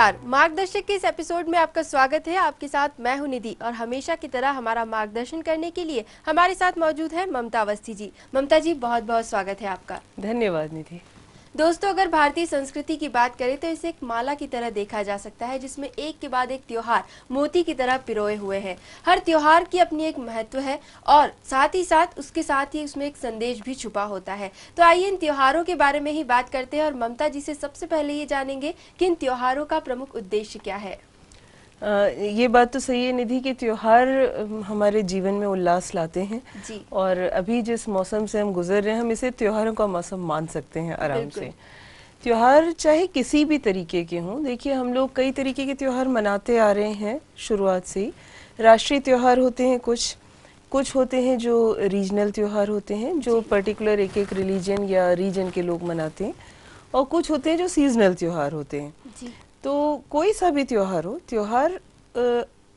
नमस्कार, मार्गदर्शक के इस एपिसोड में आपका स्वागत है। आपके साथ मैं हूं निधि और हमेशा की तरह हमारा मार्गदर्शन करने के लिए हमारे साथ मौजूद है ममता अवस्थी जी। ममता जी, बहुत बहुत स्वागत है आपका। धन्यवाद निधि। दोस्तों, अगर भारतीय संस्कृति की बात करें तो इसे एक माला की तरह देखा जा सकता है, जिसमें एक के बाद एक त्योहार मोती की तरह पिरोए हुए हैं। हर त्योहार की अपनी एक महत्व है और साथ ही उसमें एक संदेश भी छुपा होता है। तो आइए इन त्योहारों के बारे में ही बात करते हैं और ममता जी से सबसे पहले ये जानेंगे कि इन त्योहारों का प्रमुख उद्देश्य क्या है। ये बात तो सही है निधि कि त्योहार हमारे जीवन में उल्लास लाते हैं जी। और अभी जिस मौसम से हम गुजर रहे हैं हम इसे त्योहारों का मौसम मान सकते हैं आराम से। त्योहार चाहे किसी भी तरीके के हों, देखिए हम लोग कई तरीके के त्योहार मनाते आ रहे हैं शुरुआत से ही। राष्ट्रीय त्योहार होते हैं, कुछ होते हैं जो रीजनल त्योहार होते हैं, जो पर्टिकुलर एक एक रिलीजन या रीजन के लोग मनाते हैं, और कुछ होते हैं जो सीजनल त्योहार होते हैं। जी। तो कोई सा भी त्योहार हो, त्योहार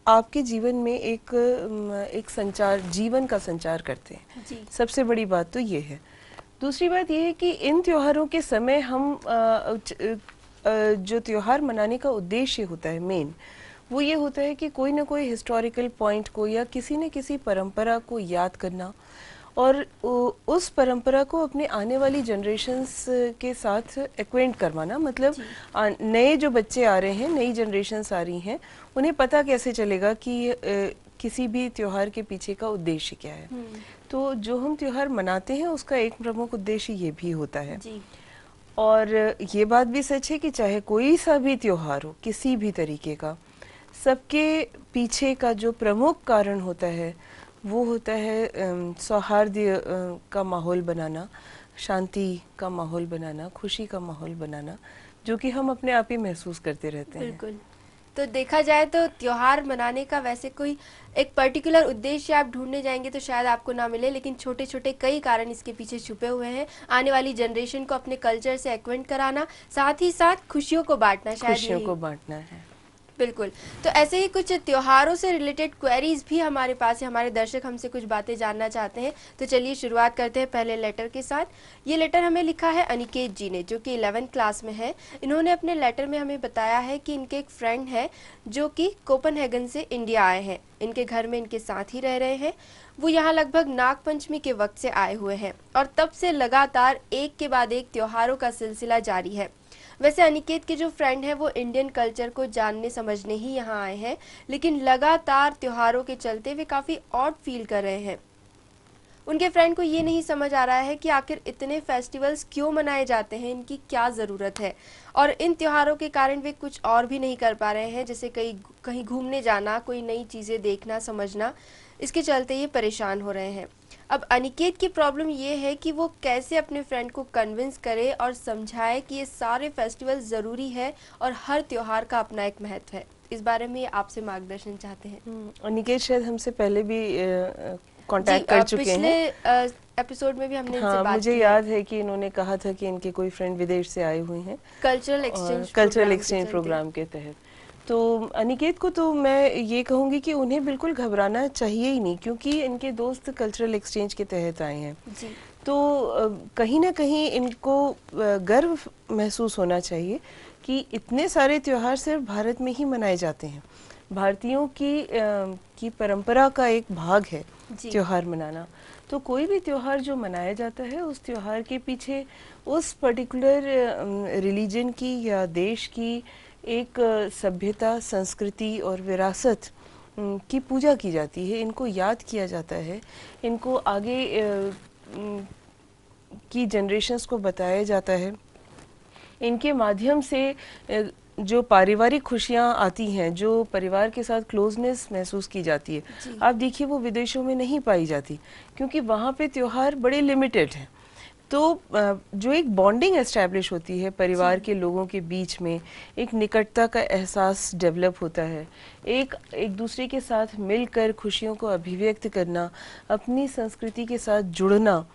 आपके जीवन में एक संचार, जीवन का संचार करते हैं। जी। सबसे बड़ी बात तो ये है। दूसरी बात ये है कि इन त्योहारों के समय हम जो त्योहार मनाने का उद्देश्य होता है मेन, वो ये होता है कि कोई ना कोई हिस्टोरिकल पॉइंट को या किसी न किसी परंपरा को याद करना और उस परंपरा को अपने आने वाली जनरेशन्स के साथ एक्वेंट करवाना। मतलब नए जो बच्चे आ रहे हैं, नई जनरेशन्स आ रही हैं, उन्हें पता कैसे चलेगा कि किसी भी त्योहार के पीछे का उद्देश्य क्या है। तो जो हम त्योहार मनाते हैं उसका एक प्रमुख उद्देश्य ये भी होता है। जी। और ये बात भी सच है कि चाहे कोई सा भी त्योहार हो, किसी भी तरीके का, सबके पीछे का जो प्रमुख कारण होता है वो होता है सौहार्द का माहौल बनाना, शांति का माहौल बनाना, खुशी का माहौल बनाना, जो कि हम अपने आप ही महसूस करते रहते हैं। बिल्कुल। तो देखा जाए तो त्योहार मनाने का वैसे कोई एक पर्टिकुलर उद्देश्य आप ढूंढने जाएंगे तो शायद आपको ना मिले, लेकिन छोटे छोटे कई कारण इसके पीछे छुपे हुए हैं। आने वाली जनरेशन को अपने कल्चर से एक्वेंट कराना, साथ ही साथ खुशियों को बांटना, शायद खुशियों को बांटना है। बिल्कुल। तो ऐसे ही कुछ त्योहारों से रिलेटेड क्वेरीज भी हमारे पास है, हमारे दर्शक हमसे कुछ बातें जानना चाहते हैं। तो चलिए शुरुआत करते हैं पहले लेटर के साथ। ये लेटर हमें लिखा है अनिकेत जी ने, जो कि 11th क्लास में है। इन्होंने अपने लेटर में हमें बताया है कि इनके एक फ्रेंड है जो कि कोपनहेगन से इंडिया आए हैं। इनके घर में इनके साथ ही रह रहे हैं। वो यहाँ लगभग नागपंचमी के वक्त से आए हुए हैं और तब से लगातार एक के बाद एक त्योहारों का सिलसिला जारी है। वैसे अनिकेत के जो फ्रेंड है वो इंडियन कल्चर को जानने समझने ही यहाँ आए हैं, लेकिन लगातार त्योहारों के चलते वे काफ़ी ऑड फील कर रहे हैं। उनके फ्रेंड को ये नहीं समझ आ रहा है कि आखिर इतने फेस्टिवल्स क्यों मनाए जाते हैं, इनकी क्या ज़रूरत है, और इन त्योहारों के कारण वे कुछ और भी नहीं कर पा रहे हैं, जैसे कहीं घूमने जाना, कोई नई चीज़ें देखना समझना। इसके चलते ये परेशान हो रहे हैं। अब अनिकेत की प्रॉब्लम ये है कि वो कैसे अपने फ्रेंड को कन्विंस करे और समझाए कि ये सारे फेस्टिवल ज़रूरी है और हर त्योहार का अपना एक महत्व है। इस बारे में आपसे मार्गदर्शन चाहते हैं। अनिकेत शायद हमसे पहले भी कांटेक्ट कर चुके हैं। पिछले एपिसोड में भी हमने इनसे बात मुझे की याद है कि इन्होंने कहा था कि इनके कोई फ्रेंड विदेश से आए हुए हैं कल्चरल एक्सचेंज प्रोग्राम के तहत। तो अनिकेत को तो मैं ये कहूँगी कि उन्हें बिल्कुल घबराना चाहिए ही नहीं, क्योंकि इनके दोस्त कल्चरल एक्सचेंज के तहत आए हैं। जी। तो कहीं ना कहीं इनको गर्व महसूस होना चाहिए कि इतने सारे त्योहार सिर्फ भारत में ही मनाए जाते हैं। भारतीयों की परंपरा का एक भाग है त्योहार मनाना। तो कोई भी त्योहार जो मनाया जाता है उस त्योहार के पीछे उस पर्टिकुलर रिलीजन की या देश की एक सभ्यता, संस्कृति और विरासत की पूजा की जाती है। इनको याद किया जाता है, इनको आगे की जनरेशन्स को बताया जाता है। इनके माध्यम से जो पारिवारिक खुशियाँ आती हैं, जो परिवार के साथ क्लोजनेस महसूस की जाती है, आप देखिए वो विदेशों में नहीं पाई जाती, क्योंकि वहाँ पे त्योहार बड़े लिमिटेड हैं। तो जो एक बॉन्डिंग एस्टैब्लिश होती है परिवार के लोगों के बीच में, एक निकटता का एहसास डेवलप होता है, एक दूसरे के साथ मिलकर खुशियों को अभिव्यक्त करना, अपनी संस्कृति के साथ जुड़ना,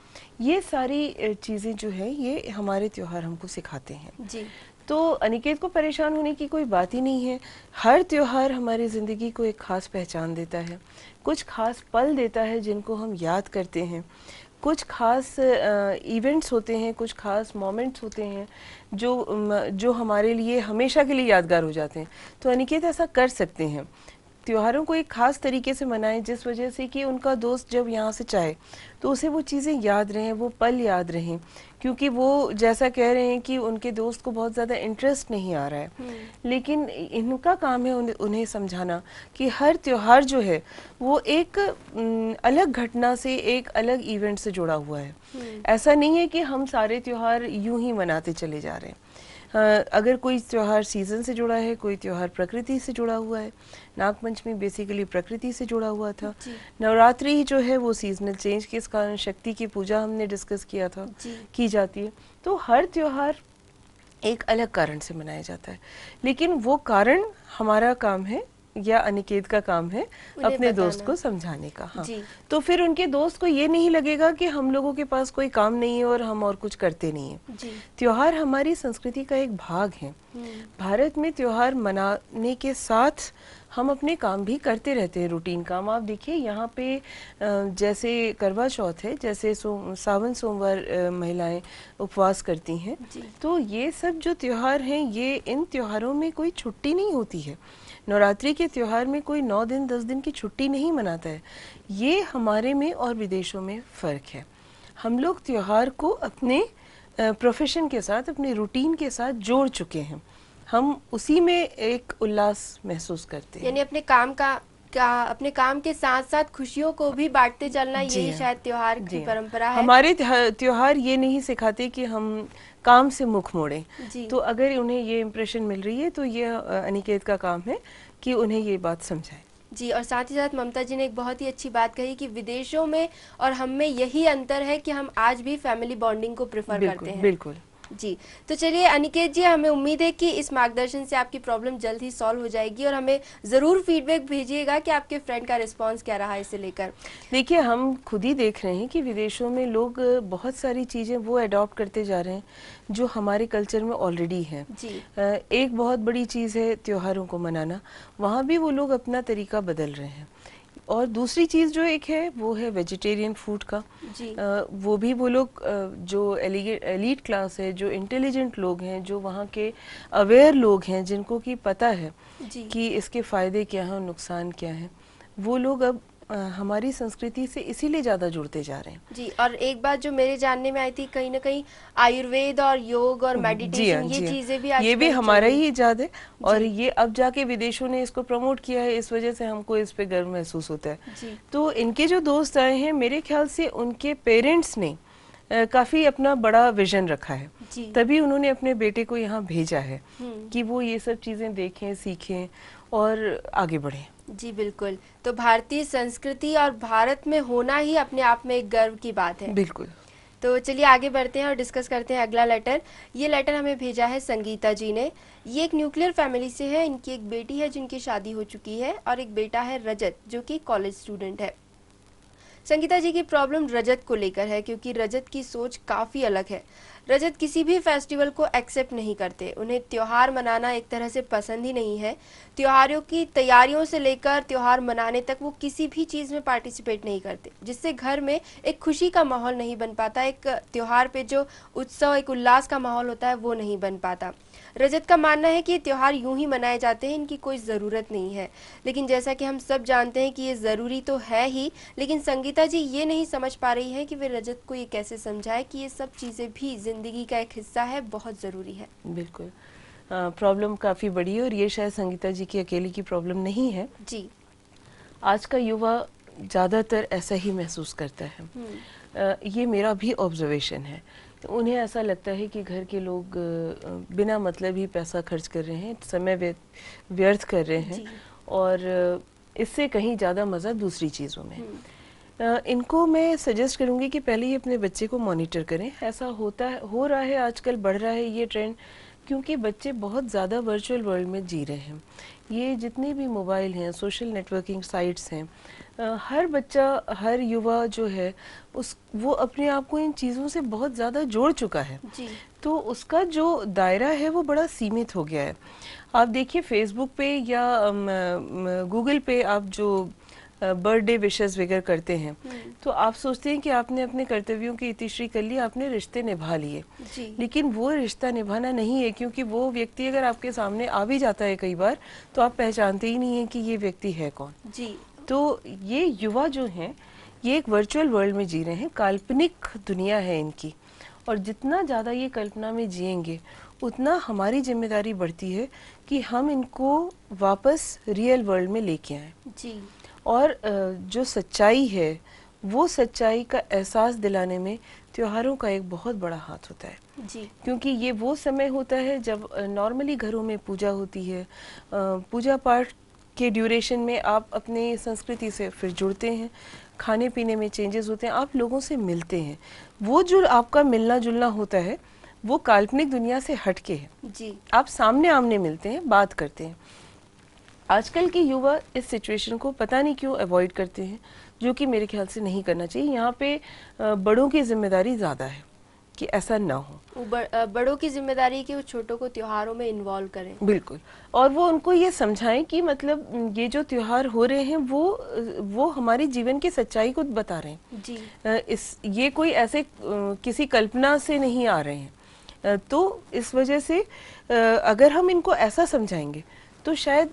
ये सारी चीज़ें जो है ये हमारे त्योहार हमको सिखाते हैं। जी। तो अनिकेत को परेशान होने की कोई बात ही नहीं है। हर त्योहार हमारी ज़िंदगी को एक ख़ास पहचान देता है, कुछ खास पल देता है जिनको हम याद करते हैं, कुछ खास इवेंट्स होते हैं, कुछ खास मोमेंट्स होते हैं जो हमारे लिए हमेशा के लिए यादगार हो जाते हैं। तो अनिकेत ऐसा कर सकते हैं, त्योहारों को एक खास तरीके से मनाएं जिस वजह से कि उनका दोस्त जब यहाँ से चाहे तो उसे वो चीज़ें याद रहें, वो पल याद रहें, क्योंकि वो जैसा कह रहे हैं कि उनके दोस्त को बहुत ज़्यादा इंटरेस्ट नहीं आ रहा है, लेकिन इनका काम है उन्हें समझाना कि हर त्योहार जो है वो एक अलग घटना से, एक अलग इवेंट से जुड़ा हुआ है। ऐसा नहीं है कि हम सारे त्योहार यूं ही मनाते चले जा रहे हैं। अगर कोई त्योहार सीजन से जुड़ा है, कोई त्योहार प्रकृति से जुड़ा हुआ है। नागपंचमी बेसिकली प्रकृति से जुड़ा हुआ था। नवरात्रि जो है वो सीजनल चेंज के कारण शक्ति की पूजा हमने डिस्कस किया था, की जाती है। तो हर त्योहार एक अलग कारण से मनाया जाता है, लेकिन वो कारण हमारा काम है या अनिकेत का काम है अपने दोस्त को समझाने का। हाँ, तो फिर उनके दोस्त को ये नहीं लगेगा कि हम लोगों के पास कोई काम नहीं है और हम और कुछ करते नहीं है। त्योहार हमारी संस्कृति का एक भाग है। भारत में त्योहार मनाने के साथ हम अपने काम भी करते रहते हैं, रूटीन काम। आप देखिए यहाँ पे जैसे करवा चौथ है, जैसे सावन सोमवार महिलाएं उपवास करती हैं, तो ये सब जो त्योहार हैं, ये इन त्योहारों में कोई छुट्टी नहीं होती है। नवरात्रि के त्योहार में कोई 9 दिन 10 दिन की छुट्टी नहीं मनाता है। ये हमारे में और विदेशों में फ़र्क है। हम लोग त्योहार को अपने प्रोफेशन के साथ, अपने रूटीन के साथ जोड़ चुके हैं। हम उसी में एक उल्लास महसूस करते हैं, यानी अपने काम के साथ साथ खुशियों को भी बांटते चलना, यही शायद त्योहार की परंपरा है। हमारे त्योहार ये नहीं सिखाते कि हम काम से मुख मोड़ें। तो अगर उन्हें ये इम्प्रेशन मिल रही है तो ये अनिकेत का काम है कि उन्हें ये बात समझाएं। जी, और साथ ही साथ ममता जी ने एक बहुत ही अच्छी बात कही कि विदेशों में और हम में यही अंतर है कि हम आज भी फैमिली बॉन्डिंग को प्रेफर करते हैं। बिल्कुल जी। तो चलिए अनिकेत जी, हमें उम्मीद है कि इस मार्गदर्शन से आपकी प्रॉब्लम जल्द ही सॉल्व हो जाएगी, और हमें ज़रूर फीडबैक भेजिएगा कि आपके फ्रेंड का रिस्पांस क्या रहा इसे लेकर। देखिए, हम खुद ही देख रहे हैं कि विदेशों में लोग बहुत सारी चीज़ें वो अडॉप्ट करते जा रहे हैं जो हमारे कल्चर में ऑलरेडी हैं। एक बहुत बड़ी चीज़ है त्योहारों को मनाना, वहाँ भी वो लोग अपना तरीका बदल रहे हैं। और दूसरी चीज़ जो एक है वो है वेजिटेरियन फूड का। वो भी वो लोग जो एलीट क्लास है, जो इंटेलिजेंट लोग हैं, जो वहाँ के अवेयर लोग हैं, जिनको कि पता है कि इसके फ़ायदे क्या हैं और नुकसान क्या हैं, वो लोग अब हमारी संस्कृति से इसीलिए ज़्यादा जुड़ते जा रहे हैं। जी, और एक बात जो मेरे जानने में आई थी, कहीं ना कहीं आयुर्वेद और योग और मेडिटेशन, ये चीज़ें भी ये भी हमारा ही इजाद है, और ये अब जाके विदेशों ने इसको प्रमोट किया है, इस वजह से हमको इस पे गर्व महसूस होता है। तो इनके जो दोस्त आए हैं, मेरे ख्याल से उनके पेरेंट्स ने काफ़ी अपना बड़ा विजन रखा है, तभी उन्होंने अपने बेटे को यहाँ भेजा है कि वो ये सब चीज़ें देखें, सीखें और आगे बढ़ें। जी बिल्कुल। तो भारतीय संस्कृति और भारत में होना ही अपने आप में एक गर्व की बात है। बिल्कुल। तो चलिए आगे बढ़ते हैं और डिस्कस करते हैं अगला लेटर। ये लेटर हमें भेजा है संगीता जी ने। ये एक न्यूक्लियर फैमिली से है। इनकी एक बेटी है जिनकी शादी हो चुकी है, और एक बेटा है रजत, जो कि कॉलेज स्टूडेंट है। संगीता जी की प्रॉब्लम रजत को लेकर है, क्योंकि रजत की सोच काफ़ी अलग है। रजत किसी भी फेस्टिवल को एक्सेप्ट नहीं करते। उन्हें त्योहार मनाना एक तरह से पसंद ही नहीं है। त्योहारों की तैयारियों से लेकर त्योहार मनाने तक वो किसी भी चीज़ में पार्टिसिपेट नहीं करते, जिससे घर में एक खुशी का माहौल नहीं बन पाता। एक त्योहार पे जो उत्सव, एक उल्लास का माहौल होता है, वो नहीं बन पाता। रजत का मानना है कि ये त्योहार यूं ही मनाए जाते हैं, इनकी कोई ज़रूरत नहीं है। लेकिन जैसा कि हम सब जानते हैं कि ये ज़रूरी तो है ही, लेकिन संगीता जी ये नहीं समझ पा रही है कि वे रजत को ये कैसे समझाए कि ये सब चीज़ें भी ज़िंदगी का एक हिस्सा है, बहुत ज़रूरी है। बिल्कुल, प्रॉब्लम काफ़ी बड़ी है, और ये शायद संगीता जी की अकेले की प्रॉब्लम नहीं है। जी, आज का युवा ज़्यादातर ऐसा ही महसूस करता है। ये मेरा भी ऑब्जर्वेशन है। तो उन्हें ऐसा लगता है कि घर के लोग बिना मतलब ही पैसा खर्च कर रहे हैं, समय व्यर्थ कर रहे हैं, और इससे कहीं ज़्यादा मज़ा दूसरी चीज़ों में। इनको मैं सजेस्ट करूँगी कि पहले ही अपने बच्चे को मॉनिटर करें। ऐसा हो रहा है आजकल, बढ़ रहा है ये ट्रेंड, क्योंकि बच्चे बहुत ज़्यादा वर्चुअल वर्ल्ड में जी रहे हैं। ये जितने भी मोबाइल हैं, सोशल नेटवर्किंग साइट्स हैं, हर बच्चा, हर युवा जो है वो अपने आप को इन चीज़ों से बहुत ज़्यादा जोड़ चुका है। तो उसका जो दायरा है वो बड़ा सीमित हो गया है। आप देखिए फेसबुक पे या गूगल पे आप जो बर्थडे विशेस वगैरह करते हैं, तो आप सोचते हैं कि आपने अपने कर्तव्यों की इतिश्री कर ली, आपने रिश्ते निभा लिए, लेकिन वो रिश्ता निभाना नहीं है, क्योंकि वो व्यक्ति अगर आपके सामने आ भी जाता है कई बार, तो आप पहचानते ही नहीं है कि ये व्यक्ति है कौन जी। तो ये युवा जो हैं, ये एक वर्चुअल वर्ल्ड में जी रहे हैं, काल्पनिक दुनिया है इनकी, और जितना ज़्यादा ये कल्पना में जिएंगे उतना हमारी जिम्मेदारी बढ़ती है कि हम इनको वापस रियल वर्ल्ड में लेके आएं जी। और जो सच्चाई है, वो सच्चाई का एहसास दिलाने में त्योहारों का एक बहुत बड़ा हाथ होता है जी। क्योंकि ये वो समय होता है जब नॉर्मली घरों में पूजा होती है, पूजा पाठ के ड्यूरेशन में आप अपने संस्कृति से फिर जुड़ते हैं, खाने पीने में चेंजेस होते हैं, आप लोगों से मिलते हैं, वो जो आपका मिलना जुलना होता है वो काल्पनिक दुनिया से हटके है जी। आप सामने आमने मिलते हैं, बात करते हैं। आजकल के युवा इस सिचुएशन को पता नहीं क्यों अवॉइड करते हैं, जो कि मेरे ख्याल से नहीं करना चाहिए। यहाँ पे बड़ों की जिम्मेदारी ज़्यादा है कि ऐसा ना हो। बड़ों की जिम्मेदारी है कि वो छोटों को त्योहारों में इन्वॉल्व करें। बिल्कुल, और वो उनको ये समझाएं कि मतलब ये जो त्योहार हो रहे हैं वो हमारे जीवन की सच्चाई को बता रहे हैं जी। ये कोई ऐसे किसी कल्पना से नहीं आ रहे हैं, तो इस वजह से अगर हम इनको ऐसा समझाएंगे तो शायद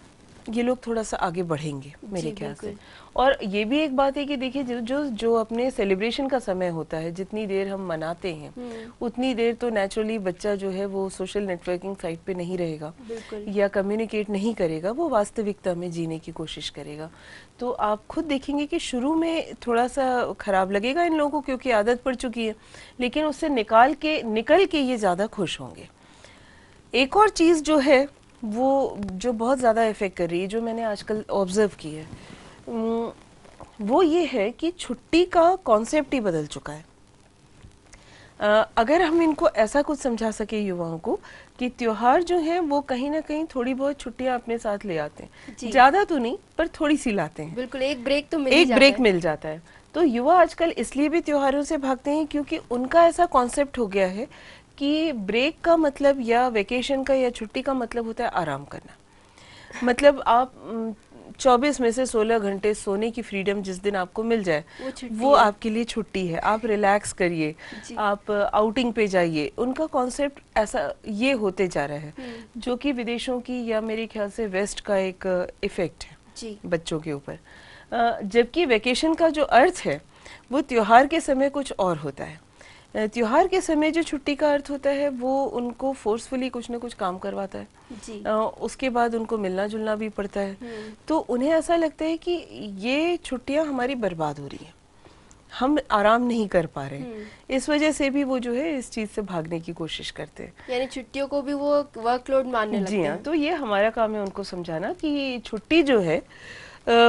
ये लोग थोड़ा सा आगे बढ़ेंगे मेरे ख्याल से। और ये भी एक बात है कि देखिए जो अपने सेलिब्रेशन का समय होता है, जितनी देर हम मनाते हैं उतनी देर तो नेचुरली बच्चा जो है वो सोशल नेटवर्किंग साइट पे नहीं रहेगा या कम्युनिकेट नहीं करेगा, वो वास्तविकता में जीने की कोशिश करेगा। तो आप खुद देखेंगे कि शुरू में थोड़ा सा खराब लगेगा इन लोगों को, क्योंकि आदत पड़ चुकी है, लेकिन उससे निकल के ये ज़्यादा खुश होंगे। एक और चीज़ जो है वो जो बहुत ज़्यादा इफ़ेक्ट कर रही है, जो मैंने आजकल ऑब्ज़र्व की है, वो ये है कि छुट्टी का कॉन्सेप्ट ही बदल चुका है। अगर हम इनको ऐसा कुछ समझा सके युवाओं को कि त्योहार जो है वो कहीं ना कहीं थोड़ी बहुत छुट्टियां अपने साथ ले आते हैं, ज़्यादा तो नहीं पर थोड़ी सी लाते हैं। बिल्कुल, एक ब्रेक मिल जाता है। तो युवा आजकल इसलिए भी त्योहारों से भागते हैं क्योंकि उनका ऐसा कॉन्सेप्ट हो गया है कि ब्रेक का मतलब या वेकेशन का या छुट्टी का मतलब होता है आराम करना। मतलब आप 24 में से 16 घंटे सोने की फ्रीडम जिस दिन आपको मिल जाए वो आपके लिए छुट्टी है, आप रिलैक्स करिए, आप आउटिंग पे जाइए। उनका कॉन्सेप्ट ऐसा ये होते जा रहा है, जो कि विदेशों की या मेरे ख्याल से वेस्ट का एक इफेक्ट है बच्चों के ऊपर। जबकि वेकेशन का जो अर्थ है वो त्योहार के समय कुछ और होता है। त्योहार के समय जो छुट्टी का अर्थ होता है वो उनको फोर्सफुली कुछ ना कुछ काम करवाता है जी। उसके बाद उनको मिलना जुलना भी पड़ता है, तो उन्हें ऐसा लगता है कि ये छुट्टियां हमारी बर्बाद हो रही हैं, हम आराम नहीं कर पा रहे हैं। इस वजह से भी वो जो है इस चीज से भागने की कोशिश करते हैं, यानी छुट्टियों को भी वो वर्कलोड मानने लगते हैं। जी हाँ, तो ये हमारा काम है उनको समझाना कि छुट्टी जो है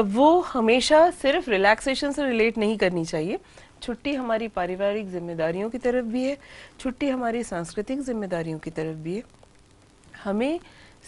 वो हमेशा सिर्फ रिलैक्सेशन से रिलेट नहीं करनी चाहिए। छुट्टी हमारी पारिवारिक जिम्मेदारियों की तरफ भी है, छुट्टी हमारी सांस्कृतिक जिम्मेदारियों की तरफ भी है। हमें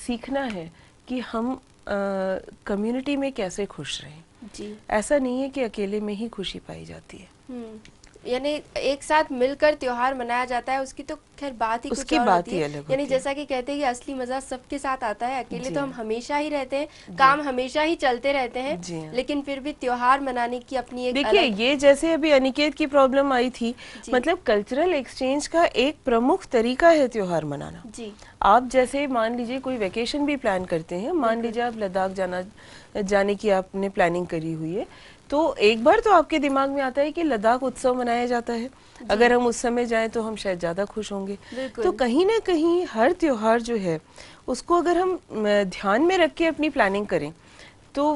सीखना है कि हम कम्युनिटी में कैसे खुश रहें जी। ऐसा नहीं है कि अकेले में ही खुशी पाई जाती है। यानी एक साथ मिलकर त्योहार मनाया जाता है, उसकी तो खैर बात ही कुछ और होती है। यानी जैसा कि कहते हैं कि असली मजा सबके साथ आता है, अकेले तो हम हमेशा ही रहते हैं, काम हमेशा ही चलते रहते हैं, लेकिन फिर भी त्योहार मनाने की अपनी एक देखिए ये जैसे अभी अनिकेत की प्रॉब्लम आई थी, मतलब कल्चरल एक्सचेंज का एक प्रमुख तरीका है त्योहार मनाना जी। आप जैसे मान लीजिए कोई वेकेशन भी प्लान करते हैं, मान लीजिए आप लद्दाख जाने की आपने प्लानिंग करी हुई है, तो एक बार तो आपके दिमाग में आता है कि लद्दाख उत्सव मनाया जाता है, अगर हम उस समय जाएं तो हम शायद ज़्यादा खुश होंगे। तो कहीं ना कहीं हर त्योहार जो है उसको अगर हम ध्यान में रख के अपनी प्लानिंग करें तो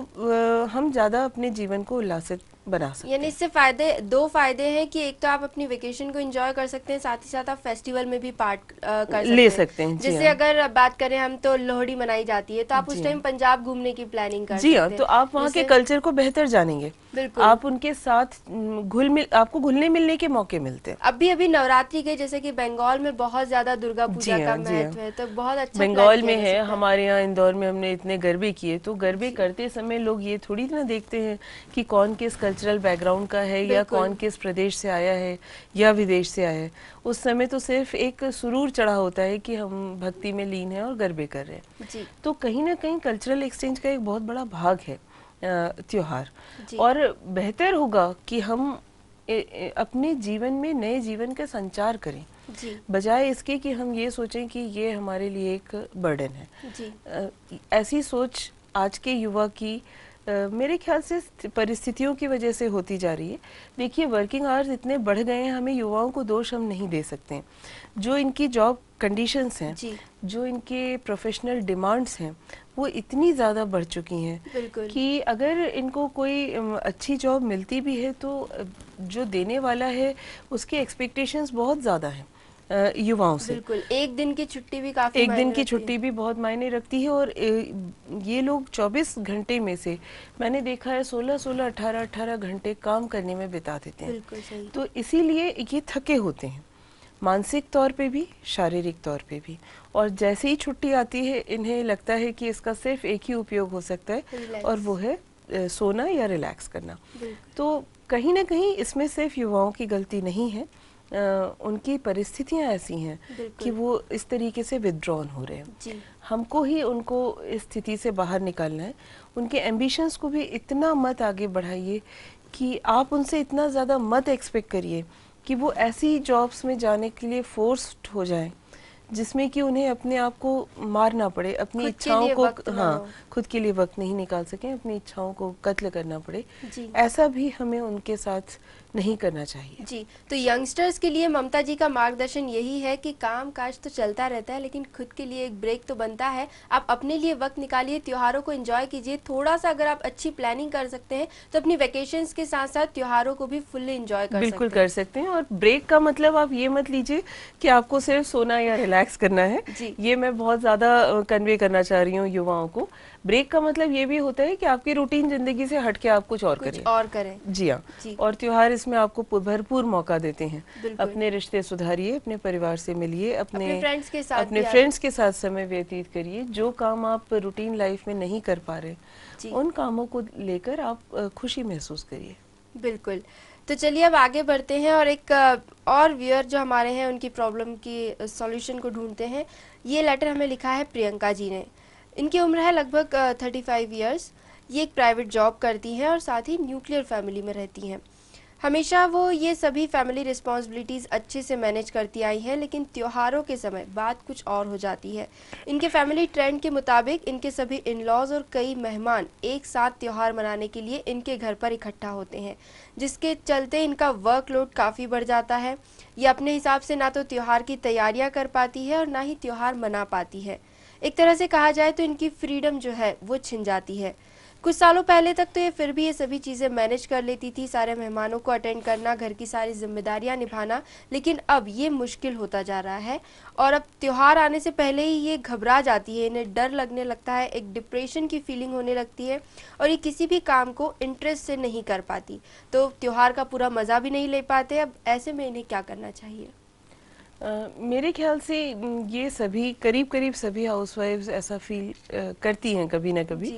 हम ज़्यादा अपने जीवन को उल्लासित बना सकते हैं। यानी इससे दो फायदे हैं कि एक तो आप अपनी वेकेशन को एंजॉय कर सकते हैं, साथ ही साथ आप फेस्टिवल में भी पार्ट ले सकते हैं। जैसे अगर बात करें हम तो लोहड़ी मनाई जाती है, तो आप उस टाइम पंजाब घूमने की प्लानिंग कर सकते हैं। तो आप वहाँ के कल्चर को बेहतर जानेंगे, आप उनके साथ आपको घुलने मिलने के मौके मिलते हैं। अभी नवरात्रि के जैसे कि बंगाल में बहुत ज्यादा दुर्गा पूजा का महत्व है, तो बहुत अच्छा बंगाल में है। हमारे यहाँ इंदौर में हमने इतने गरबे किए, तो गरबे करते समय लोग ये थोड़ी ना देखते हैं कि कौन किस कल्चरल बैकग्राउंड का है या कौन किस प्रदेश से आया है या विदेश से आया है। उस समय तो सिर्फ एक सुरूर चढ़ा होता है कि हम भक्ति में लीन हैं और गरबे कर रहे हैं। तो कहीं ना कहीं कल्चरल एक्सचेंज का एक बहुत बड़ा भाग है त्योहार, और बेहतर होगा कि हम अपने जीवन में नए जीवन का संचार करें, बजाय इसके कि हम ये सोचें कि ये हमारे लिए एक बर्डन है। ऐसी सोच आज के युवा की मेरे ख्याल से परिस्थितियों की वजह से होती जा रही है। देखिए, वर्किंग आवर्स इतने बढ़ गए हैं, हमें युवाओं को दोष हम नहीं दे सकते। जो इनकी जॉब कंडीशंस हैं, जो इनके प्रोफेशनल डिमांड्स हैं, वो इतनी ज़्यादा बढ़ चुकी हैं कि अगर इनको कोई अच्छी जॉब मिलती भी है तो जो देने वाला है उसके एक्सपेक्टेशंस बहुत ज़्यादा हैं युवाओं से। बिल्कुल, एक दिन की छुट्टी भी काफी एक दिन की छुट्टी भी बहुत मायने रखती है, और ये लोग 24 घंटे में से मैंने देखा है 16-16, 18-18 घंटे काम करने में बिता देते हैं। बिल्कुल सही। तो इसीलिए ये थके होते हैं, मानसिक तौर पे भी, शारीरिक तौर पे भी, और जैसे ही छुट्टी आती है इन्हें लगता है कि इसका सिर्फ एक ही उपयोग हो सकता है, और वो है सोना या रिलैक्स करना। तो कहीं ना कहीं इसमें सिर्फ युवाओं की गलती नहीं है, उनकी परिस्थितियां ऐसी हैं कि वो इस तरीके से विथड्रॉन हो रहे हैं। हमको ही उनको इस स्थिति से बाहर निकालना है। उनके एम्बिशंस को भी इतना मत आगे बढ़ाइए कि आप उनसे इतना ज़्यादा मत एक्सपेक्ट करिए कि वो ऐसी जॉब्स में जाने के लिए फोर्स्ड हो जाएं जिसमें कि उन्हें अपने आप को मारना पड़े, अपनी इच्छाओं को, हाँ, खुद के लिए वक्त नहीं निकाल सकें, अपनी इच्छाओं को कत्ल करना पड़े। ऐसा भी हमें उनके साथ नहीं करना चाहिए। जी, तो यंगस्टर्स के लिए ममता जी का मार्गदर्शन यही है कि काम काज तो चलता रहता है, लेकिन खुद के लिए एक ब्रेक तो बनता है। आप अपने लिए वक्त निकालिए, त्योहारों को एंजॉय कीजिए। थोड़ा सा अगर आप अच्छी प्लानिंग कर सकते हैं तो अपनी वेकेशंस के साथ साथ त्योहारों को भी फुल्ली एंजॉय कर बिल्कुल कर सकते हैं। और ब्रेक का मतलब आप ये मत लीजिए कि आपको सिर्फ सोना या रिलैक्स करना है। ये मैं बहुत ज्यादा कन्वे करना चाह रही हूँ युवाओं को। ब्रेक का मतलब ये भी होता है कि आपकी रूटीन जिंदगी से हट के आप कुछ और करें। जी हाँ, और त्योहार इसमें आपको भरपूर मौका देते हैं। अपने रिश्ते सुधारिए, अपने परिवार से मिलिए, अपने फ्रेंड्स के साथ समय व्यतीत करिए। जो काम आप रूटीन लाइफ में नहीं कर पा रहे, उन कामों को लेकर आप खुशी महसूस करिए। बिल्कुल। तो चलिए अब आगे बढ़ते हैं और एक और व्यूअर जो हमारे हैं उनकी प्रॉब्लम की सॉल्यूशन को ढूंढते हैं। ये लेटर हमें लिखा है प्रियंका जी ने। इनकी उम्र है लगभग 35 इयर्स। ये एक प्राइवेट जॉब करती हैं और साथ ही न्यूक्लियर फैमिली में रहती हैं। हमेशा वो ये सभी फैमिली रिस्पॉन्सिबिलिटीज़ अच्छे से मैनेज करती आई हैं, लेकिन त्योहारों के समय बात कुछ और हो जाती है। इनके फैमिली ट्रेंड के मुताबिक इनके सभी इन लॉज और कई मेहमान एक साथ त्यौहार मनाने के लिए इनके घर पर इकट्ठा होते हैं, जिसके चलते इनका वर्कलोड काफ़ी बढ़ जाता है। ये अपने हिसाब से ना तो त्यौहार की तैयारियाँ कर पाती है और ना ही त्यौहार मना पाती है। एक तरह से कहा जाए तो इनकी फ्रीडम जो है वो छिन जाती है। कुछ सालों पहले तक तो ये फिर भी ये सभी चीज़ें मैनेज कर लेती थी, सारे मेहमानों को अटेंड करना, घर की सारी जिम्मेदारियां निभाना, लेकिन अब ये मुश्किल होता जा रहा है। और अब त्योहार आने से पहले ही ये घबरा जाती है, इन्हें डर लगने लगता है, एक डिप्रेशन की फीलिंग होने लगती है और ये किसी भी काम को इंटरेस्ट से नहीं कर पाती, तो त्योहार का पूरा मज़ा भी नहीं ले पाते। अब ऐसे में इन्हें क्या करना चाहिए? मेरे ख्याल से ये सभी करीब सभी हाउसवाइफ्स ऐसा फील करती हैं कभी ना कभी।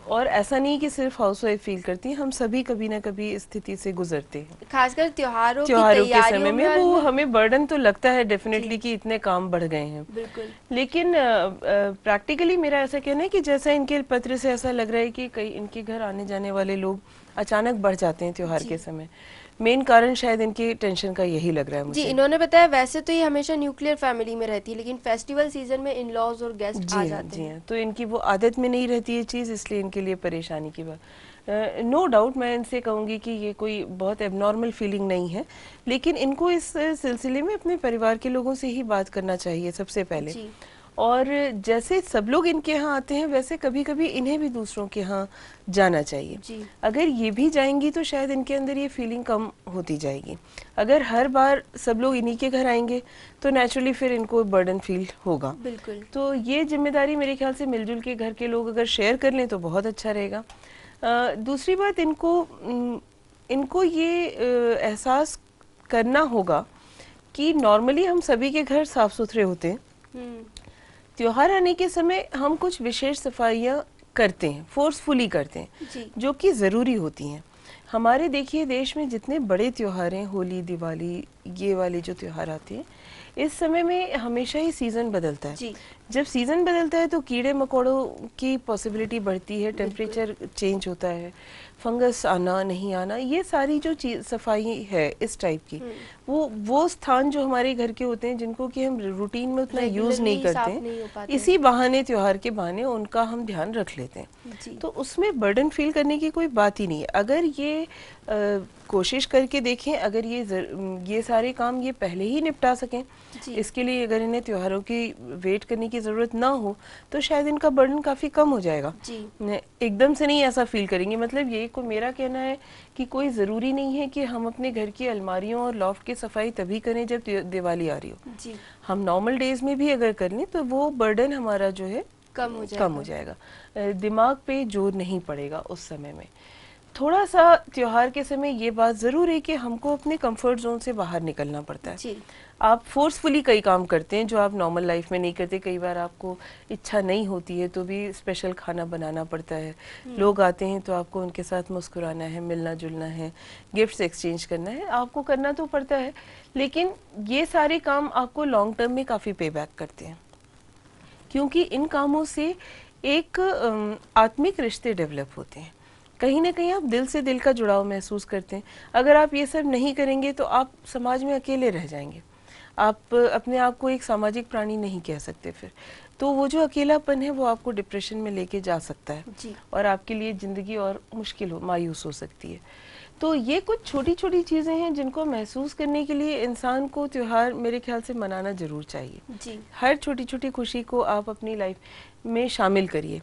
और ऐसा नहीं कि सिर्फ हाउसवाइफ फील करती हैं, हम सभी कभी ना कभी इस स्थिति से गुजरते हैं। खासकर त्योहारों के समय में वो हमें बर्डन तो लगता है डेफिनेटली कि इतने काम बढ़ गए हैं। बिल्कुल। लेकिन प्रैक्टिकली मेरा ऐसा कहना है कि जैसा इनके पत्र से ऐसा लग रहा है कि कई इनके घर आने जाने वाले लोग अचानक बढ़ जाते हैं त्योहार के समय। मेन कारण शायद इनकी टेंशन का यही लग रहा है मुझे। जी, इन्होंने बताया वैसे तो ये हमेशा न्यूक्लियर फैमिली में रहती है, लेकिन फेस्टिवल सीजन में इन लॉज और गेस्ट आ जाते हैं। तो इनकी वो आदत में नहीं रहती ये चीज़, इसलिए इनके लिए परेशानी की बात। नो डाउट मैं इनसे कहूँगी कि ये कोई बहुत एबनॉर्मल फीलिंग नहीं है, लेकिन इनको इस सिलसिले में अपने परिवार के लोगों से ही बात करना चाहिए सबसे पहले। और जैसे सब लोग इनके यहाँ आते हैं वैसे कभी कभी इन्हें भी दूसरों के यहाँ जाना चाहिए। अगर ये भी जाएंगी तो शायद इनके अंदर ये फीलिंग कम होती जाएगी। अगर हर बार सब लोग इन्हीं के घर आएंगे तो नेचुरली फिर इनको बर्डन फील होगा। बिल्कुल। तो ये जिम्मेदारी मेरे ख्याल से मिलजुल के घर के लोग अगर शेयर कर लें तो बहुत अच्छा रहेगा। दूसरी बात, इनको ये एहसास करना होगा कि नॉर्मली हम सभी के घर साफ सुथरे होते हैं। त्योहार आने के समय हम कुछ विशेष सफाइयाँ करते हैं, फोर्सफुली करते हैं, जो कि ज़रूरी होती हैं। हमारे देखिए देश में जितने बड़े त्योहार हैं, होली, दिवाली, ये वाले जो त्योहार आते हैं, इस समय में हमेशा ही सीज़न बदलता है जी। जब सीज़न बदलता है तो कीड़े मकोड़ों की पॉसिबिलिटी बढ़ती है, टेम्परेचर चेंज होता है, फंगस आना नहीं आना, ये सारी जो चीज सफाई है इस टाइप की, वो स्थान जो हमारे घर के होते हैं जिनको कि हम रूटीन में उतना यूज़ नहीं करते हैं, इसी बहाने, त्योहार के बहाने उनका हम ध्यान रख लेते हैं। तो उसमें बर्डन फील करने की कोई बात ही नहीं है। अगर ये कोशिश करके देखें, अगर ये सारे काम ये पहले ही निपटा सकें, इसके लिए अगर इन्हें त्योहारों की वेट करने की ज़रूरत ना हो तो शायद इनका बर्डन काफ़ी कम हो जाएगा। एकदम से नहीं ऐसा फील करेंगे। मतलब ये को मेरा कहना है कि कोई ज़रूरी नहीं है कि हम अपने घर की अलमारियों और लॉफ्ट की सफाई तभी करें जब दिवाली आ रही हो। हम नॉर्मल डेज में भी अगर कर लें तो वो बर्डन हमारा जो है कम हो जाएगा। दिमाग पे जोर नहीं पड़ेगा उस समय में। थोड़ा सा त्योहार के समय ये बात ज़रूर है कि हमको अपने कंफर्ट जोन से बाहर निकलना पड़ता है। आप फोर्सफुली कई काम करते हैं जो आप नॉर्मल लाइफ में नहीं करते। कई बार आपको इच्छा नहीं होती है तो भी स्पेशल खाना बनाना पड़ता है। लोग आते हैं तो आपको उनके साथ मुस्कुराना है, मिलना जुलना है, गिफ्ट्स एक्सचेंज करना है, आपको करना तो पड़ता है। लेकिन ये सारे काम आपको लॉन्ग टर्म में काफ़ी पे बैक करते हैं, क्योंकि इन कामों से एक आत्मिक रिश्ते डेवलप होते हैं। कहीं ना कहीं आप दिल से दिल का जुड़ाव महसूस करते हैं। अगर आप ये सब नहीं करेंगे तो आप समाज में अकेले रह जाएंगे। आप अपने आप को एक सामाजिक प्राणी नहीं कह सकते फिर। तो वो जो अकेलापन है वो आपको डिप्रेशन में लेके जा सकता है और आपके लिए ज़िंदगी और मुश्किल हो, मायूस हो सकती है। तो ये कुछ छोटी छोटी चीज़ें हैं जिनको महसूस करने के लिए इंसान को त्योहार मेरे ख्याल से मनाना ज़रूर चाहिए। हर छोटी छोटी खुशी को आप अपनी लाइफ में शामिल करिए।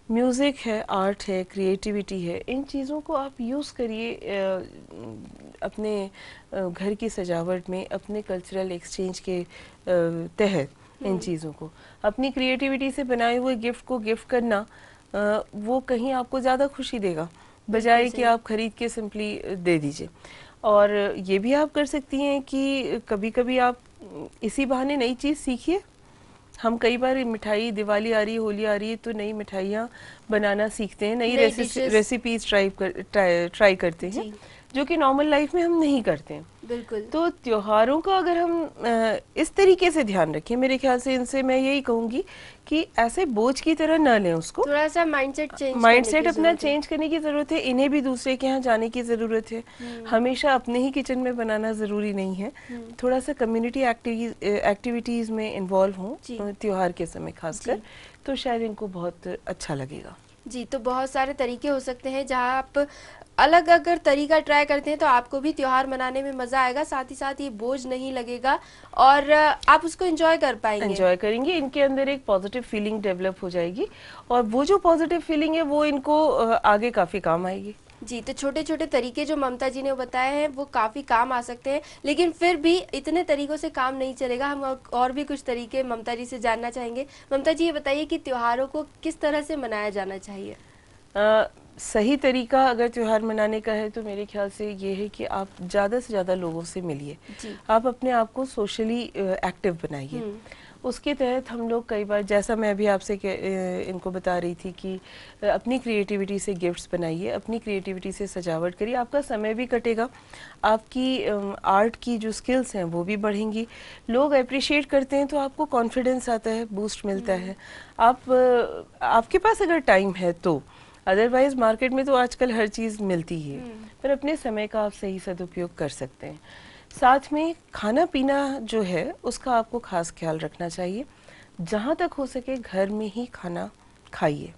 म्यूज़िक है, आर्ट है, क्रिएटिविटी है, इन चीज़ों को आप यूज़ करिए अपने घर की सजावट में, अपने कल्चरल एक्सचेंज के तहत। इन चीज़ों को अपनी क्रिएटिविटी से बनाए हुए गिफ्ट को गिफ्ट करना वो कहीं आपको ज़्यादा खुशी देगा बजाय कि आप खरीद के सिंपली दे दीजिए। और ये भी आप कर सकती हैं कि कभी कभी आप इसी बहाने नई चीज़ सीखिए। हम कई बार मिठाई, दिवाली आ रही है, होली आ रही है तो नई मिठाइयाँ बनाना सीखते हैं, नई रेसिपीज ट्राई करते हैं जो कि नॉर्मल लाइफ में हम नहीं करते हैं। बिल्कुल। तो त्योहारों का अगर हम इस तरीके से ध्यान रखें, मेरे ख्याल से इनसे मैं यही कहूँगी कि ऐसे बोझ की तरह न लें उसको। थोड़ा सा माइंडसेट अपना चेंज करने की ज़रूरत है। इन्हें भी दूसरे के यहाँ जाने की ज़रूरत है। हमेशा अपने ही किचन में बनाना ज़रूरी नहीं है। थोड़ा सा कम्युनिटी एक्टिविटीज़ में इन्वॉल्व हों त्योहार के समय खासकर, तो शायद इनको बहुत अच्छा लगेगा। जी, तो बहुत सारे तरीके हो सकते हैं जहाँ आप अलग अगर तरीका ट्राई करते हैं तो आपको भी त्योहार मनाने में मज़ा आएगा, साथ ही साथ ये बोझ नहीं लगेगा और आप उसको एंजॉय कर पाएंगे, एंजॉय करेंगे। इनके अंदर एक पॉजिटिव फीलिंग डेवलप हो जाएगी और वो जो पॉजिटिव फीलिंग है वो इनको आगे काफ़ी काम आएगी। जी, तो छोटे छोटे तरीके जो ममता जी ने बताए हैं वो काफ़ी काम आ सकते हैं, लेकिन फिर भी इतने तरीकों से काम नहीं चलेगा। हम और भी कुछ तरीके ममता जी से जानना चाहेंगे। ममता जी, ये बताइए कि त्योहारों को किस तरह से मनाया जाना चाहिए? सही तरीका अगर त्योहार मनाने का है तो मेरे ख्याल से ये है कि आप ज़्यादा से ज़्यादा लोगों से मिलिए, आप अपने आप को सोशली एक्टिव बनाइए। उसके तहत हम लोग कई बार, जैसा मैं अभी आपसे इनको बता रही थी कि अपनी क्रिएटिविटी से गिफ्ट्स बनाइए, अपनी क्रिएटिविटी से सजावट करिए, आपका समय भी कटेगा, आपकी आर्ट की जो स्किल्स हैं वो भी बढ़ेंगी। लोग अप्रिशिएट करते हैं तो आपको कॉन्फिडेंस आता है, बूस्ट मिलता है। आपके पास अगर टाइम है तो, अदरवाइज मार्केट में तो आजकल हर चीज़ मिलती ही है, पर अपने समय का आप सही सदुपयोग कर सकते हैं। साथ में खाना पीना जो है उसका आपको खास ख्याल रखना चाहिए। जहाँ तक हो सके घर में ही खाना खाइए,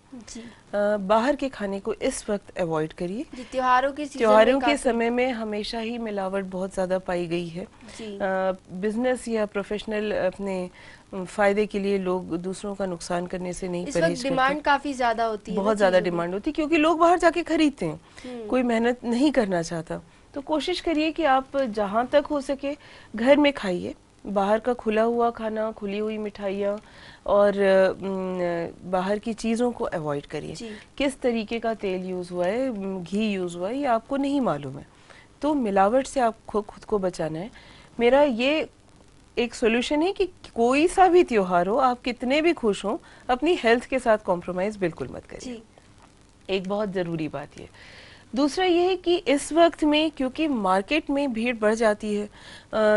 बाहर के खाने को इस वक्त अवॉइड करिए। त्योहारों के समय में हमेशा ही मिलावट बहुत ज़्यादा पाई गई है। बिजनेस या प्रोफेशनल अपने फायदे के लिए लोग दूसरों का नुकसान करने से नहीं परहेज करते। डिमांड काफ़ी ज़्यादा होती है, बहुत ज़्यादा डिमांड होती है क्योंकि लोग बाहर जाके खरीदते हैं, कोई मेहनत नहीं करना चाहता। तो कोशिश करिए कि आप जहाँ तक हो सके घर में खाइए। बाहर का खुला हुआ खाना, खुली हुई मिठाइयाँ और बाहर की चीज़ों को अवॉइड करिए। किस तरीके का तेल यूज़ हुआ है, घी यूज़ हुआ है, ये आपको नहीं मालूम है, तो मिलावट से आपको खुद को बचाना है। मेरा ये एक सोल्यूशन है कि कोई सा भी त्योहार हो, आप कितने भी खुश हों, अपनी हेल्थ के साथ कॉम्प्रोमाइज़ बिल्कुल मत करिए। एक बहुत ज़रूरी बात ये, दूसरा ये है कि इस वक्त में क्योंकि मार्केट में भीड़ बढ़ जाती है,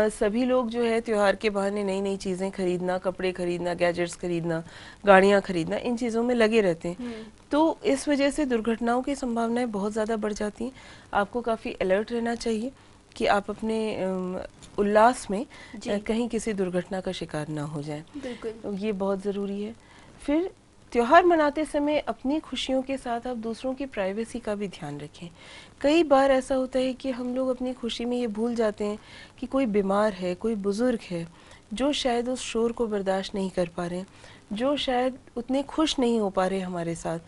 सभी लोग जो है त्योहार के बहाने नई नई चीज़ें खरीदना, कपड़े खरीदना, गैजेट्स खरीदना, गाड़ियाँ खरीदना, इन चीज़ों में लगे रहते हैं। तो इस वजह से दुर्घटनाओं की संभावनाएं बहुत ज़्यादा बढ़ जाती हैं। आपको काफ़ी अलर्ट रहना चाहिए कि आप अपने उल्लास में कहीं किसी दुर्घटना का शिकार ना हो जाएं। बिल्कुल, ये बहुत ज़रूरी है। फिर त्योहार मनाते समय अपनी खुशियों के साथ आप दूसरों की प्राइवेसी का भी ध्यान रखें। कई बार ऐसा होता है कि हम लोग अपनी खुशी में ये भूल जाते हैं कि कोई बीमार है, कोई बुज़ुर्ग है, जो शायद उस शोर को बर्दाश्त नहीं कर पा रहे हैं, जो शायद उतने खुश नहीं हो पा रहे हमारे साथ।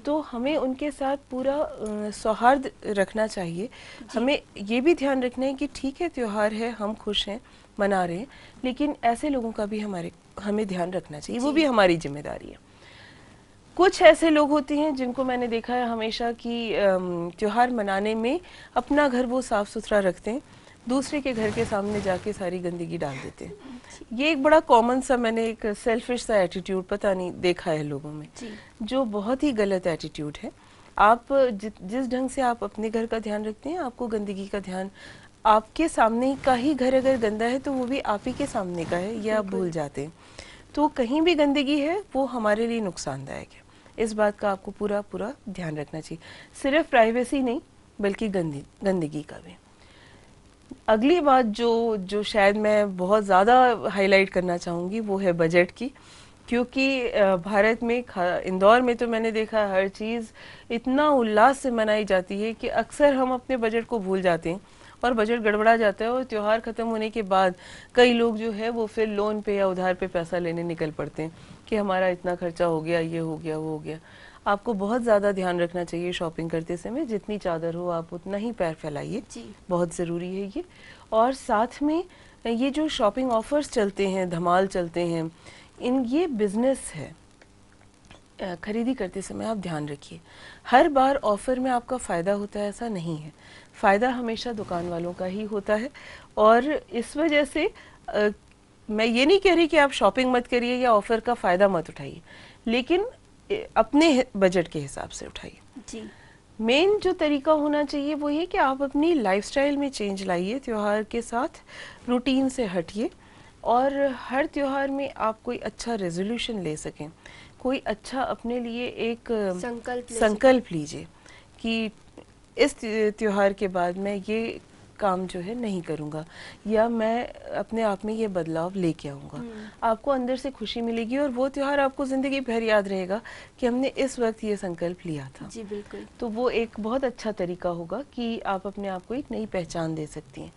तो हमें उनके साथ पूरा सौहार्द रखना चाहिए। हमें ये भी ध्यान रखना है कि ठीक है, त्योहार है, हम खुश हैं, मना रहे हैं, लेकिन ऐसे लोगों का भी हमें ध्यान रखना चाहिए, वो भी हमारी जिम्मेदारी है। कुछ ऐसे लोग होते हैं जिनको मैंने देखा है हमेशा कि त्योहार मनाने में अपना घर वो साफ सुथरा रखते हैं, दूसरे के घर के सामने जाके सारी गंदगी डाल देते हैं। ये एक बड़ा कॉमन सा, मैंने एक सेल्फिश सा एटीट्यूड पता नहीं देखा है लोगों में, जो बहुत ही गलत एटीट्यूड है। आप जिस ढंग से आप अपने घर का ध्यान रखते हैं, आपको गंदगी का ध्यान, आपके सामने का ही घर अगर गंदा है तो वो भी आप ही के सामने का है, ये आप भूल जाते हैं। तो कहीं भी गंदगी है वो हमारे लिए नुकसानदायक है। इस बात का आपको पूरा पूरा ध्यान रखना चाहिए, सिर्फ प्राइवेसी नहीं बल्कि गंदगी का भी। अगली बात जो शायद मैं बहुत ज़्यादा हाईलाइट करना चाहूँगी वो है बजट की, क्योंकि भारत में इंदौर में तो मैंने देखा हर चीज़ इतना उल्लास से मनाई जाती है कि अक्सर हम अपने बजट को भूल जाते हैं और बजट गड़बड़ा जाता है, और त्यौहार ख़त्म होने के बाद कई लोग जो है वो फिर लोन पे या उधार पे पैसा लेने निकल पड़ते हैं कि हमारा इतना खर्चा हो गया, ये हो गया, वो हो गया। आपको बहुत ज़्यादा ध्यान रखना चाहिए शॉपिंग करते समय, जितनी चादर हो आप उतना ही पैर फैलाइए, बहुत ज़रूरी है ये। और साथ में ये जो शॉपिंग ऑफर्स चलते हैं, धमाल चलते हैं, ये बिजनेस है, खरीदी करते समय आप ध्यान रखिए। हर बार ऑफर में आपका फ़ायदा होता है ऐसा नहीं है, फ़ायदा हमेशा दुकान वालों का ही होता है। और इस वजह से मैं ये नहीं कह रही कि आप शॉपिंग मत करिए या ऑफर का फ़ायदा मत उठाइए, लेकिन अपने बजट के हिसाब से उठाइए। मेन जो तरीका होना चाहिए वो ये कि आप अपनी लाइफस्टाइल में चेंज लाइए, त्योहार के साथ रूटीन से हटिए, और हर त्योहार में आप कोई अच्छा रेजोल्यूशन ले सकें, कोई अच्छा अपने लिए एक संकल्प लीजिए कि इस त्योहार के बाद मैं ये काम जो है नहीं करूँगा, या मैं अपने आप में ये बदलाव लेके आऊँगा। आपको अंदर से खुशी मिलेगी और वो त्योहार आपको ज़िंदगी भर याद रहेगा कि हमने इस वक्त ये संकल्प लिया था। जी बिल्कुल। तो वो एक बहुत अच्छा तरीका होगा कि आप अपने आप को एक नई पहचान दे सकती हैं।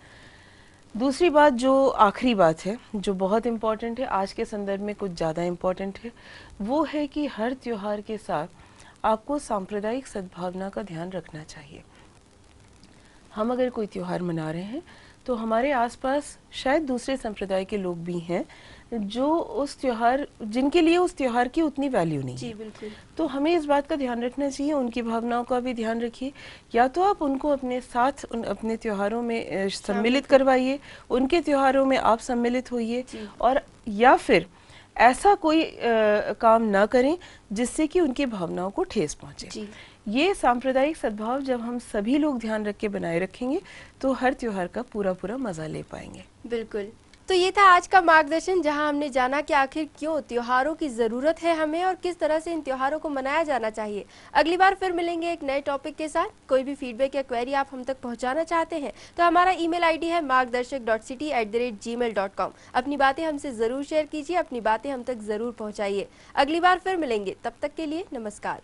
दूसरी बात, जो आखिरी बात है, जो बहुत इम्पॉर्टेंट है, आज के संदर्भ में कुछ ज़्यादा इम्पॉर्टेंट है, वो है कि हर त्योहार के साथ आपको सांप्रदायिक सद्भावना का ध्यान रखना चाहिए। हम अगर कोई त्योहार मना रहे हैं तो हमारे आसपास शायद दूसरे संप्रदाय के लोग भी हैं जो जिनके लिए उस त्योहार की उतनी वैल्यू नहीं है। बिल्कुल। तो हमें इस बात का ध्यान रखना चाहिए, उनकी भावनाओं का भी ध्यान रखिए। या तो आप उनको अपने साथ अपने त्योहारों में सम्मिलित करवाइए, उनके त्योहारों में आप सम्मिलित होइए, और या फिर ऐसा कोई काम ना करें जिससे कि उनकी भावनाओं को ठेस पहुंचे। ये सांप्रदायिक सद्भाव जब हम सभी लोग ध्यान रख के बनाए रखेंगे तो हर त्योहार का पूरा पूरा मजा ले पाएंगे। बिल्कुल। तो ये था आज का मार्गदर्शन, जहां हमने जाना कि आखिर क्यों त्योहारों की ज़रूरत है हमें और किस तरह से इन त्योहारों को मनाया जाना चाहिए। अगली बार फिर मिलेंगे एक नए टॉपिक के साथ। कोई भी फीडबैक या क्वेरी आप हम तक पहुंचाना चाहते हैं तो हमारा ईमेल आईडी है margdarshak.city@gmail.com। अपनी बातें हमसे ज़रूर शेयर कीजिए, अपनी बातें हम तक ज़रूर पहुँचाइए। अगली बार फिर मिलेंगे, तब तक के लिए नमस्कार।